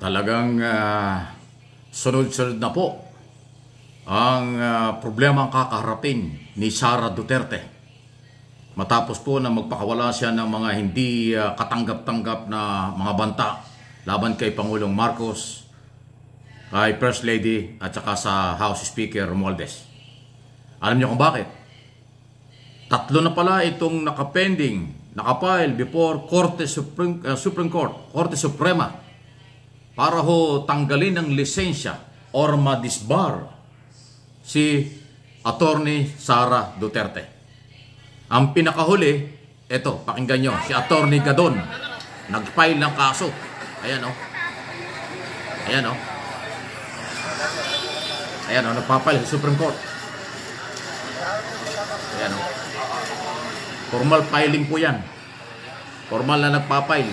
Talagang sunod-sunod na po ang problema ang kakaharapin ni Sara Duterte. Matapos po na magpakawala siya ng mga hindi katanggap-tanggap na mga banta laban kay Pangulong Marcos, kay First Lady at saka sa House Speaker Romualdez. Alam niyo kung bakit? Tatlo na pala itong nakapile before Supreme Court, Korte Suprema, para ho tanggalin ng lisensya or madisbar si Attorney Sara Duterte. Ang pinakahuli, eto, pakinggan nyo, si Attorney Gadon, nag-file ng kaso. Ayan o. Ayan o. Ayan o, nagpapile sa Supreme Court. Ayan o. Formal filing po yan. Formal na nagpapile.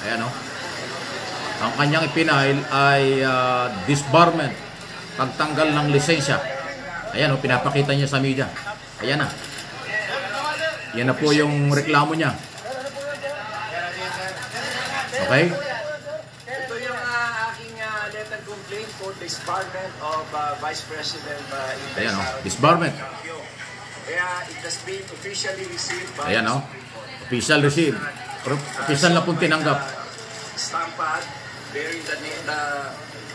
Ayan o. Ang kanyang ipinail ay disbarment, pagtanggal ng lisensya. Ayan o, pinapakita niya sa media. Ayan na. Yan na po yung reklamo niya. Okay? Ito yung aking letter complaint for disbarment of Vice President Inday. Ayan o, disbarment. Kaya it has been officially received by Ayan o, official received. Official na pong tinanggap. Stamped bearing the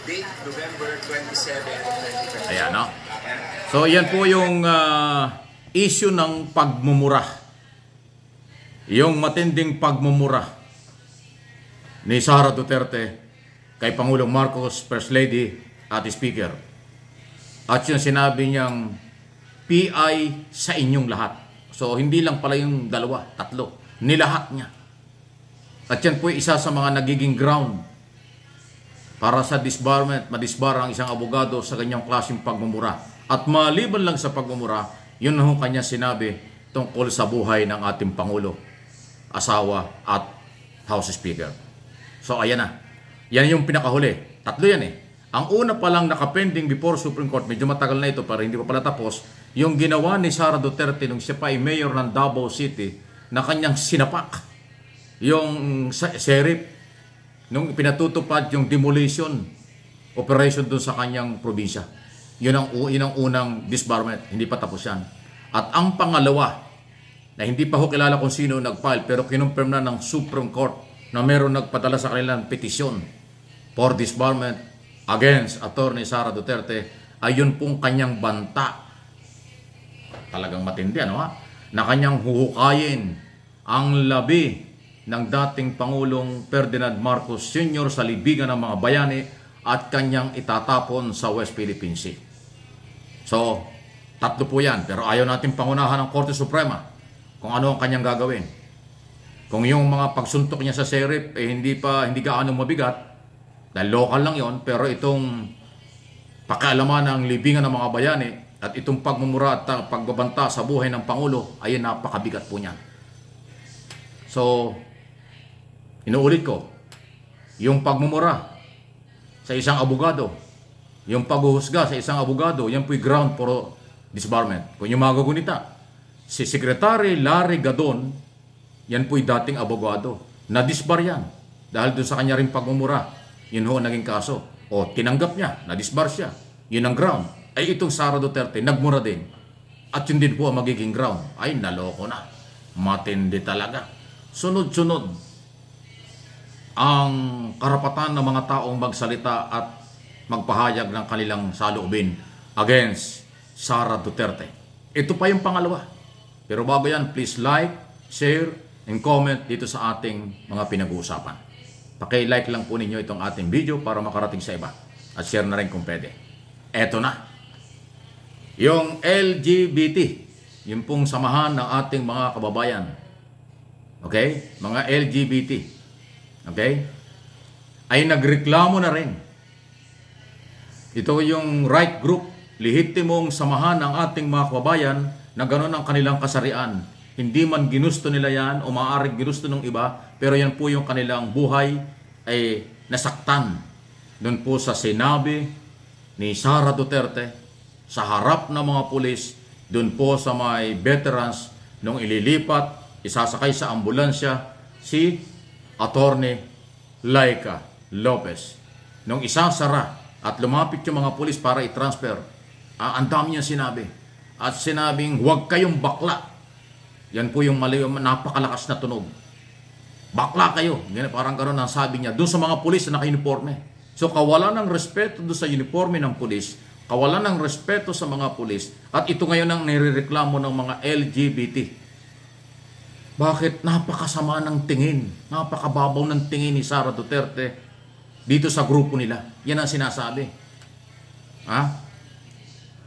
date November 27, 2020. Ayan o. So yan po yung issue ng pagmumura. Yung matinding pagmumura ni Sara Duterte kay Pangulong Marcos, First Lady at Speaker. At yung sinabi niyang PI sa inyong lahat. So hindi lang pala yung dalawa, tatlo. Nilahat niya. At yan po isa sa mga nagiging ground para sa disbarment, madisbar ang isang abogado sa kanyang klaseng pagmumura. At maliban lang sa pagmumura, yun ang kanya sinabi tungkol sa buhay ng ating Pangulo, asawa at House Speaker. So ayan na. Yan yung pinakahuli. Tatlo yan eh. Ang una pa lang nakapending before Supreme Court, medyo matagal na ito pero hindi pa pala tapos, yung ginawa ni Sara Duterte nung siya pa ay mayor ng Davao City na kanyang sinapak yung sheriff nung pinatutupad yung demolition operation dun sa kanyang probinsya. Yun ang unang disbarment. Hindi pa tapos yan. At ang pangalawa, na hindi pa ho kilala kung sino nag-file pero kinonfirm na ng Supreme Court na meron nagpadala sa kanilang petisyon for disbarment against Attorney Sara Duterte, ay yun pong kanyang banta. Talagang matindi, ano ha? Na kanyang huhukayin ang labi ng dating Pangulong Ferdinand Marcos Sr. sa libigan ng mga bayani at kanyang itatapon sa West Philippine Sea. So, tatlo po yan. Pero ayaw natin pangunahan ng Korte Suprema kung ano ang kanyang gagawin. Kung yung mga pagsuntok niya sa sheriff hindi gaano mabigat, dahil local lang yon, pero itong pakialaman ng libingan ng mga bayani at itong pagmumura at pagbabanta sa buhay ng Pangulo ay napakabigat po niyan. So, inuulit ko, yung pagmumura sa isang abogado, yung paghuhusga sa isang abogado, yan po'y ground for disbarment. Kung yung mga gagunita, si Secretary Larry Gadon, yan po'y dating abogado. Na-disbar yan dahil doon sa kanya rin pagmumura. Yun ho naging kaso. O tinanggap niya, na-disbar siya. Yun ang ground. Ay itong Sara Duterte, nagmura din. At yun din po ang magiging ground. Ay, naloko na. Matindi talaga. Sunod-sunod ang karapatan ng mga taong magsalita at magpahayag ng kanilang saloobin against Sara Duterte. Ito pa yung pangalawa. Pero bago yan, please like, share, and comment dito sa ating mga pinag-uusapan. Paki-like lang po ninyo itong ating video para makarating sa iba. At share na rin kung pwede. Eto na. Yung LGBT, yung pong samahan ng ating mga kababayan. Okay? Mga LGBT. Okay? Ay nagreklamo na rin. Ito yung right group, lehitimong samahan ng ating mga kababayan na gano'n ang kanilang kasarian. Hindi man ginusto nila yan o maaaring ginusto ng iba, pero yan po yung kanilang buhay ay nasaktan. Doon po sa sinabi ni Sara Duterte sa harap ng mga pulis, doon po sa may veterans nung ililipat, isasakay sa ambulansya si Attorney Laika Lopez nung isasara at lumapit yung mga pulis para i-transfer, ang dami niya sinabi. At sinabing, huwag kayong bakla. Yan po yung mali, napakalakas na tunog. Bakla kayo. Parang gano'n ang sabi niya doon sa mga pulis na naka-uniforme. So kawalan ng respeto doon sa uniforme ng pulis, kawalan ng respeto sa mga pulis, at ito ngayon ang nirereklamo ng mga LGBT. Bakit? Napakasama ng tingin, napakababaw ng tingin ni Sara Duterte dito sa grupo nila. Yan ang sinasabi.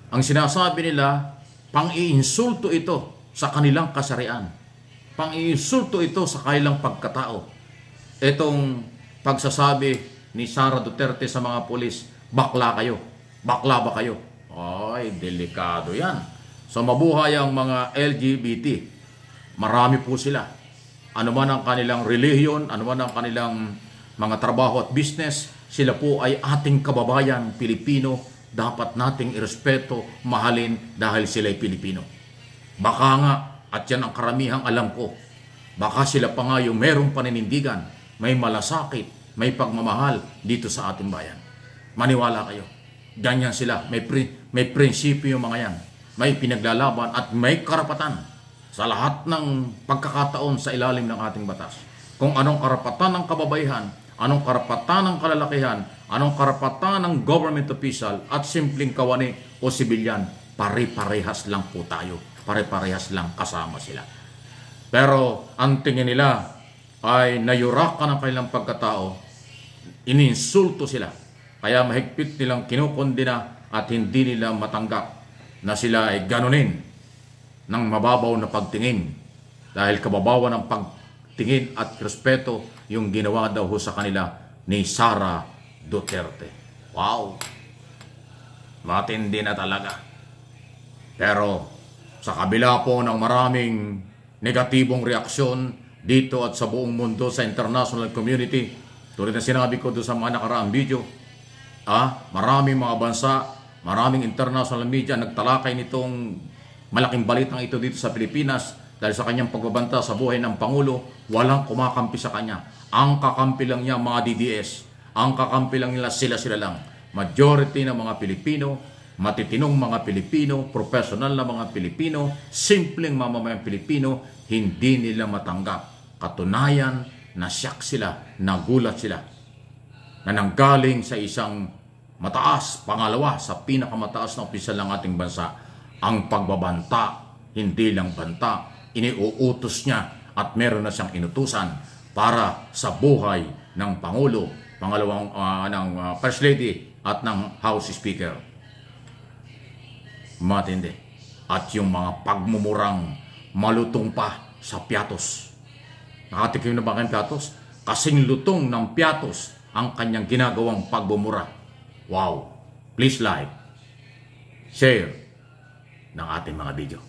Ang sinasabi nila, pang-iinsulto ito sa kanilang kasarian. Pang-iinsulto ito sa kanilang pagkatao. Itong pagsasabi ni Sara Duterte sa mga pulis, bakla kayo. Bakla ba kayo? Ay, delikado yan. So mabuhay ang mga LGBT. Marami po sila. Ano man ang kanilang relihiyon, ano man ang kanilang mga trabaho at business, sila po ay ating kababayan Pilipino. Dapat nating irespeto, mahalin dahil sila ay Pilipino. Baka nga, at yan ang karamihang alam ko, baka sila pa nga yung merong paninindigan, may malasakit, may pagmamahal dito sa ating bayan. Maniwala kayo. Ganyan sila. May prinsipyo yung mga yan. May pinaglalaban at may karapatan sa lahat ng pagkakataon sa ilalim ng ating batas. Kung anong karapatan ng kababaihan, anong karapatan ng kalalakihan, anong karapatan ng government official at simpleng kawani o sibilyan, pare-parehas lang po tayo. Pare-parehas lang, kasama sila. Pero ang tingin nila ay nayurakan ang kanilang pagkatao, ininsulto sila. Kaya mahigpit nilang kinukondina at hindi nila matanggap na sila ay ganunin ng mababaw na pagtingin. Dahil kababawan ng pagtingin at respeto yung ginawa daw sa kanila ni Sara Duterte. Wow! Matindi na talaga. Pero sa kabila po ng maraming negatibong reaksyon dito at sa buong mundo, sa international community, tulad na sinabi ko doon sa mga nakaraang video, maraming mga bansa, maraming international media nagtalakay nitong malaking balitang ito dito sa Pilipinas dahil sa kanyang pagbabanta sa buhay ng Pangulo. Walang kumakampi sa kanya. Ang kakampi lang niya mga DDS. Ang kakampi lang nila sila lang. Majority ng mga Pilipino, matitinong mga Pilipino, professional na mga Pilipino, simpleng mamamayang Pilipino, hindi nila matanggap. Katunayan, nasyak sila, nagulat sila na nanggaling sa isang mataas, pangalawa sa pinakamataas na opisyal ng ating bansa, ang pagbabanta, hindi lang banta, iniuutos niya at meron na siyang inutusan para sa buhay ng Pangulo, pangalawang ng First Lady at ng House Speaker. Matindi. At yung mga pagmumurang malutong pa sa piatos. Nakatikim na ba kayong piatos? Kasing lutong ng piatos ang kanyang ginagawang pagbumura. Wow! Please like, share ng ating mga video.